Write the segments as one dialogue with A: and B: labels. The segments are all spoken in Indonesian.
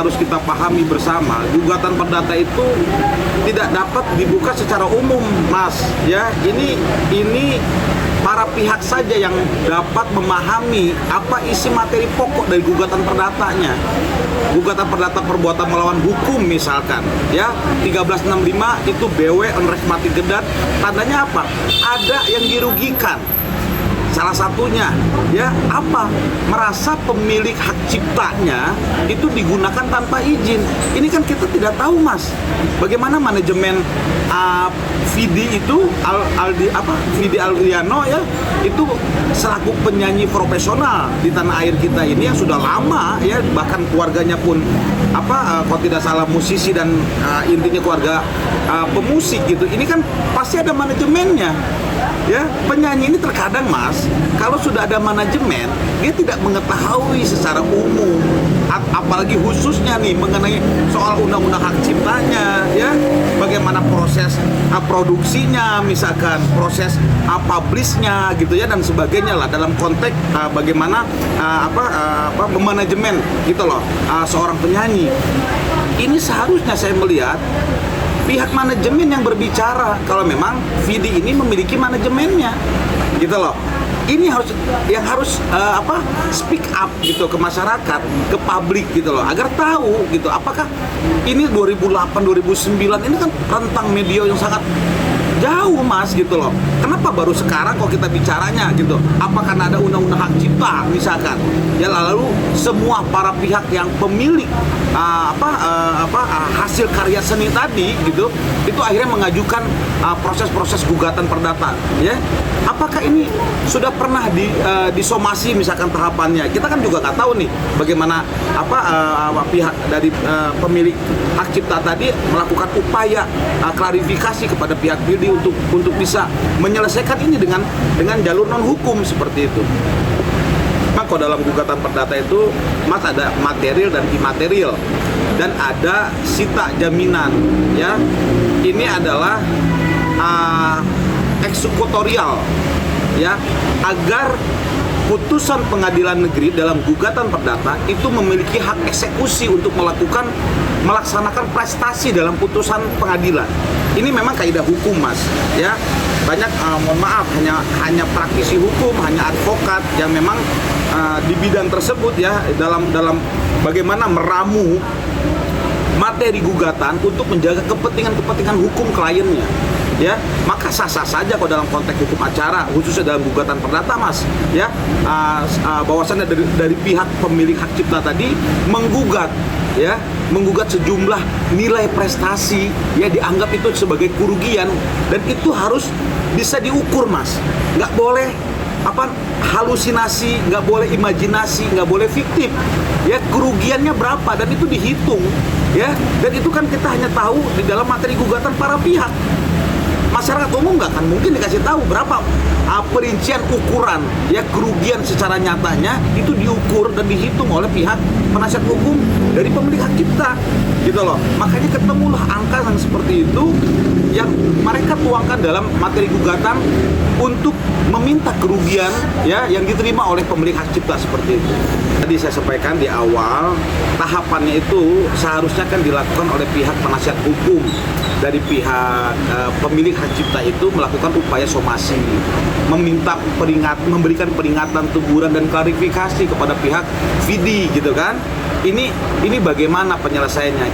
A: harus kita pahami bersama, gugatan perdata itu tidak dapat dibuka secara umum, Mas. Ya, ini para pihak saja yang dapat memahami apa isi materi pokok dari gugatan perdatanya. Gugatan perdata perbuatan melawan hukum misalkan, ya 1365 itu BW on res mati gedat, tandanya apa? Ada yang dirugikan. Salah satunya, ya apa? Merasa pemilik hak ciptanya itu digunakan tanpa izin. Ini kan kita tidak tahu, Mas. Bagaimana manajemen Vidi itu Vidi Alriano ya, itu selaku penyanyi profesional di tanah air kita ini yang sudah lama ya, bahkan keluarganya pun kalau tidak salah musisi dan intinya keluarga pemusik gitu. Ini kan pasti ada manajemennya. Ya, penyanyi ini terkadang, Mas, kalau sudah ada manajemen, dia tidak mengetahui secara umum, apalagi khususnya nih mengenai soal undang-undang hak ciptanya, ya, bagaimana proses produksinya, misalkan proses publishnya, gitu ya, dan sebagainya lah dalam konteks bagaimana memanajemen gitu loh seorang penyanyi. Ini seharusnya saya melihat pihak manajemen yang berbicara kalau memang Vidi ini memiliki manajemennya, gitu loh. Ini harus speak up gitu ke masyarakat, ke publik gitu loh, agar tahu gitu apakah ini 2008 2009 ini kan rentang media yang sangat jauh, Mas, gitu loh. Kenapa baru sekarang kok kita bicaranya gitu? Apa karena ada undang-undang hak cipta misalkan? Ya lalu semua para pihak yang pemilik hasil karya seni tadi gitu, itu akhirnya mengajukan proses-proses gugatan perdata, ya. Apakah ini sudah pernah disomasi misalkan tahapannya? Kita kan juga nggak tahu nih bagaimana pihak dari pemilik hak cipta tadi melakukan upaya klarifikasi kepada pihak Vidi untuk bisa menyelesaikan ini dengan jalur non hukum seperti itu. Maka dalam gugatan perdata itu, Mas, ada material dan imaterial dan ada sita jaminan, ya. Ini adalah eksekutorial, ya, agar putusan pengadilan negeri dalam gugatan perdata itu memiliki hak eksekusi untuk melaksanakan prestasi dalam putusan pengadilan. Ini memang kaidah hukum, Mas, ya. Banyak mohon maaf hanya praktisi hukum, hanya advokat yang memang di bidang tersebut ya, dalam bagaimana meramu materi gugatan untuk menjaga kepentingan hukum kliennya, ya. Maka sah-sah saja kok dalam konteks hukum acara, khususnya dalam gugatan perdata, Mas, ya, bahwasannya dari pihak pemilik hak cipta tadi menggugat sejumlah nilai prestasi, ya, dianggap itu sebagai kerugian, dan itu harus bisa diukur, Mas. Nggak boleh halusinasi, nggak boleh imajinasi, nggak boleh fiktif, ya. Kerugiannya berapa dan itu dihitung, ya, dan itu kan kita hanya tahu di dalam materi gugatan para pihak. Masyarakat umum nggak akan mungkin dikasih tahu berapa perincian ukuran, ya, kerugian secara nyatanya itu diukur dan dihitung oleh pihak penasihat hukum dari pemilik hak cipta, gitu loh. Makanya ketemulah angka yang seperti itu yang mereka tuangkan dalam materi gugatan untuk meminta kerugian, ya, yang diterima oleh pemilik hak cipta seperti itu. Tadi saya sampaikan di awal, tahapannya itu seharusnya kan dilakukan oleh pihak penasihat hukum dari pihak pemilik hak cipta itu melakukan upaya somasi, memberikan peringatan, teguran dan klarifikasi kepada pihak Vidi, gitu kan. Ini bagaimana penyelesaiannya?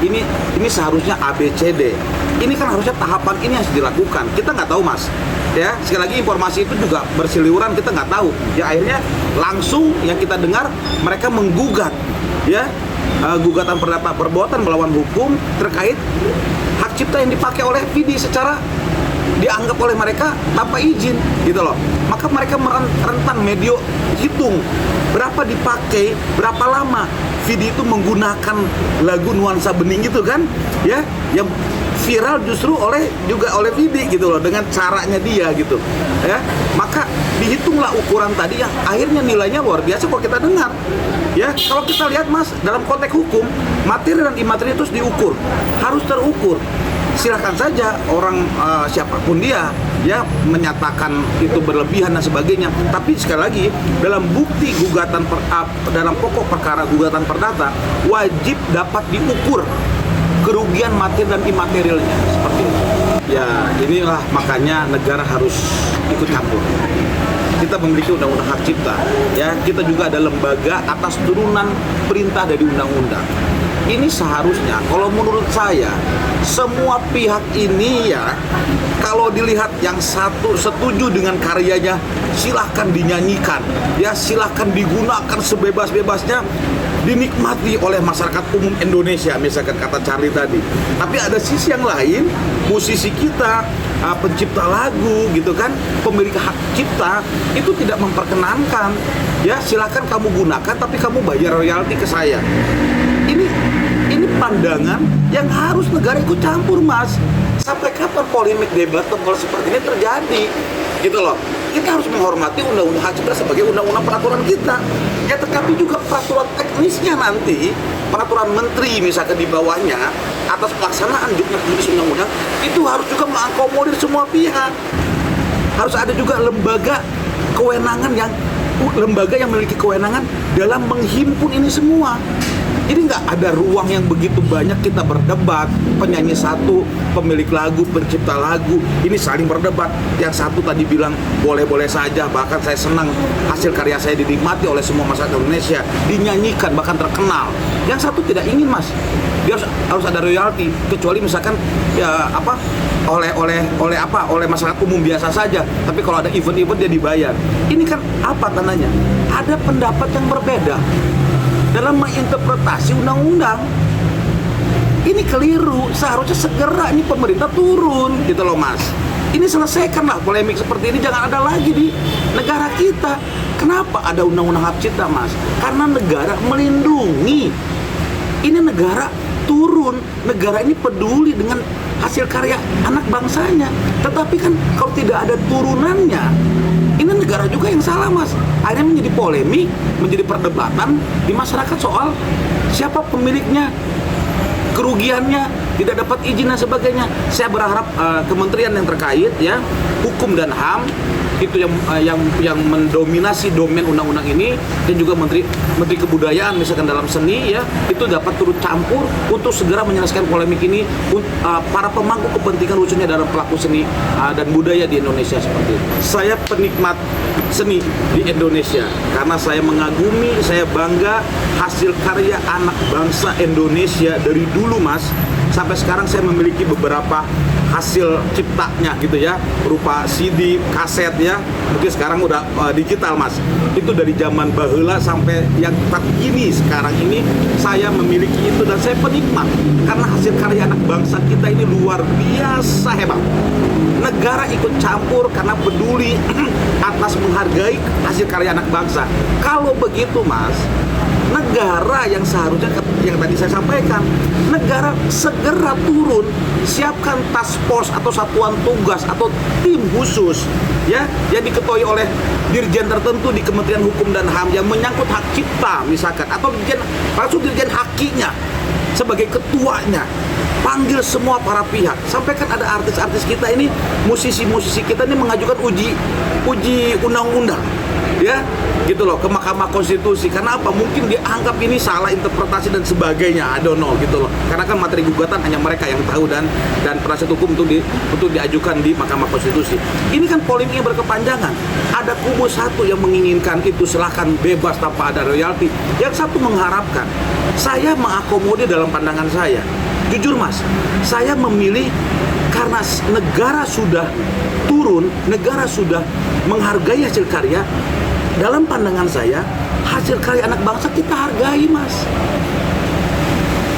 A: Ini seharusnya ABCD. Ini kan harusnya tahapan ini harus dilakukan. Kita nggak tahu, Mas. Ya, sekali lagi informasi itu juga berseliweran, kita nggak tahu. Ya, akhirnya langsung yang kita dengar mereka menggugat, ya, gugatan perdata perbuatan melawan hukum terkait hak cipta yang dipakai oleh Vidi secara dianggap oleh mereka tanpa izin, gitu loh. Maka mereka rentang medio hitung berapa dipakai, berapa lama Vidi itu menggunakan lagu Nuansa Bening gitu kan, ya, yang viral justru juga oleh Vidi gitu loh, dengan caranya dia gitu ya. Maka dihitunglah ukuran tadi yang akhirnya nilainya luar biasa kalau kita dengar ya. Kalau kita lihat Mas, dalam konteks hukum, materi dan imateri itu harus diukur, harus terukur. Silahkan saja orang siapapun dia ya menyatakan itu berlebihan dan sebagainya, tapi sekali lagi dalam bukti gugatan dalam pokok perkara gugatan perdata wajib dapat diukur kerugian materi dan imaterialnya seperti itu. Ya inilah makanya negara harus ikut campur. Kita memiliki undang-undang hak cipta ya, kita juga ada lembaga atas turunan perintah dari undang-undang. Ini seharusnya kalau menurut saya semua pihak ini ya, kalau dilihat yang satu setuju dengan karyanya silahkan dinyanyikan ya, silahkan digunakan sebebas-bebasnya, dinikmati oleh masyarakat umum Indonesia misalkan kata Charlie tadi. Tapi ada sisi yang lain, musisi kita, pencipta lagu gitu kan, pemilik hak cipta itu tidak memperkenankan ya, silahkan kamu gunakan tapi kamu bayar royalti ke saya. Ini pandangan yang harus negara ikut campur Mas. Sampai kapan polemik debatable seperti ini terjadi gitu loh. Kita harus menghormati undang-undang hak cipta sebagai undang-undang peraturan kita ya, tetapi juga peraturan teknisnya nanti, peraturan menteri misalkan di bawahnya atas pelaksanaan juknya undang-undang itu harus juga mengakomodir semua pihak. Harus ada juga lembaga yang memiliki kewenangan dalam menghimpun ini semua. Jadi nggak ada ruang yang begitu banyak kita berdebat, penyanyi satu, pemilik lagu, pencipta lagu, ini saling berdebat. Yang satu tadi bilang boleh-boleh saja, bahkan saya senang hasil karya saya dinikmati oleh semua masyarakat Indonesia, dinyanyikan, bahkan terkenal. Yang satu tidak ingin Mas, dia harus ada royalti, kecuali misalkan ya oleh masyarakat umum biasa saja. Tapi kalau ada event-event dia dibayar. Ini kan apa tandanya? Ada pendapat yang berbeda dalam menginterpretasi undang-undang. Ini keliru, seharusnya segera ini pemerintah turun gitu loh Mas. Ini selesaikanlah polemik seperti ini, jangan ada lagi di negara kita. Kenapa ada undang-undang hak cipta Mas? Karena negara melindungi. Ini negara turun, negara ini peduli dengan hasil karya anak bangsanya. Tetapi kan kalau tidak ada turunannya, ini negara juga yang salah Mas. Akhirnya menjadi polemik, menjadi perdebatan di masyarakat soal siapa pemiliknya, kerugiannya, tidak dapat izin dan sebagainya. Saya berharap kementerian yang terkait ya, hukum dan HAM itu yang mendominasi domain undang-undang ini, dan juga menteri kebudayaan misalkan dalam seni ya, itu dapat turut campur untuk segera menyelesaikan polemik ini. Para pemangku kepentingan khususnya dalam pelaku seni dan budaya di Indonesia seperti itu. Saya penikmat seni di Indonesia karena saya mengagumi, saya bangga hasil karya anak bangsa Indonesia dari dulu Mas. Sampai sekarang saya memiliki beberapa hasil ciptanya gitu ya, berupa CD, kaset ya, mungkin sekarang udah digital Mas. Itu dari zaman baheula sampai yang terkini sekarang ini saya memiliki itu, dan saya penikmat karena hasil karya anak bangsa kita ini luar biasa hebat. Negara ikut campur karena peduli atas menghargai hasil karya anak bangsa. Kalau begitu Mas, negara yang seharusnya yang tadi saya sampaikan, negara segera turun, siapkan task force atau satuan tugas atau tim khusus ya, yang diketuai oleh dirjen tertentu di Kementerian Hukum dan HAM yang menyangkut hak cipta misalkan, atau dirjen hakinya sebagai ketuanya. Panggil semua para pihak, sampaikan ada artis-artis kita ini, musisi-musisi kita ini mengajukan uji undang-undang ya gitu loh ke Mahkamah Konstitusi. Karena apa? Mungkin dianggap ini salah interpretasi dan sebagainya, I don't know gitu loh. Karena kan materi gugatan hanya mereka yang tahu dan penasihat hukum untuk diajukan di Mahkamah Konstitusi. Ini kan polemik yang berkepanjangan. Ada kubu satu yang menginginkan itu silahkan bebas tanpa ada royalti. Yang satu mengharapkan. Saya mengakomodir dalam pandangan saya. Jujur Mas, saya memilih karena negara sudah turun, negara sudah menghargai hasil karya. Dalam pandangan saya, hasil karya anak bangsa kita hargai Mas.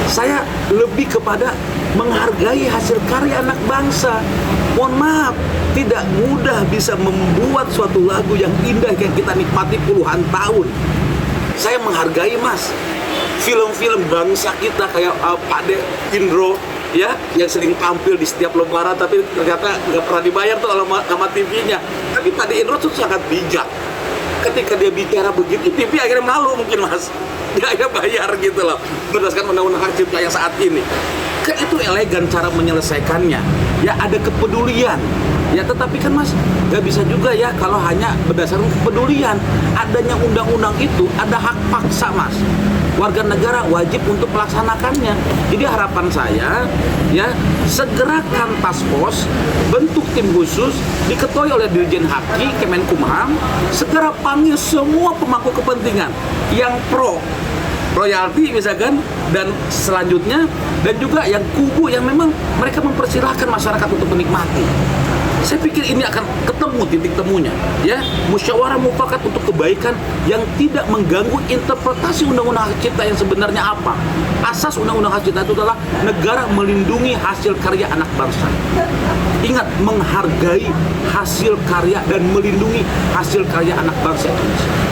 A: Saya lebih kepada menghargai hasil karya anak bangsa. Mohon maaf, tidak mudah bisa membuat suatu lagu yang indah yang kita nikmati puluhan tahun. Saya menghargai Mas. Film-film bangsa kita kayak Pak De Indro ya, yang sering tampil di setiap lebaran tapi ternyata nggak pernah dibayar tuh sama TV-nya. Tapi Pak Indro tuh sangat bijak. Ketika dia bicara begitu, TV akhirnya malu mungkin Mas. Dia akhirnya bayar gitu loh, berdasarkan undang-undang hak cipta yang saat ini. Kan itu elegan cara menyelesaikannya. Ya ada kepedulian. Ya tetapi kan Mas, nggak bisa juga ya kalau hanya berdasarkan kepedulian. Adanya undang-undang itu ada hak paksa Mas. Warga negara wajib untuk melaksanakannya. Jadi harapan saya ya segerakan task force, bentuk tim khusus diketuai oleh Dirjen Haki Kemenkumham, segera panggil semua pemangku kepentingan yang pro royalti misalkan, dan selanjutnya dan juga yang kubu yang memang mereka mempersilahkan masyarakat untuk menikmati. Saya pikir ini akan ketemu titik temunya, ya, musyawarah mufakat untuk kebaikan yang tidak mengganggu interpretasi undang-undang hak cipta yang sebenarnya apa. Asas undang-undang hak cipta itu adalah negara melindungi hasil karya anak bangsa. Ingat, menghargai hasil karya dan melindungi hasil karya anak bangsa Indonesia.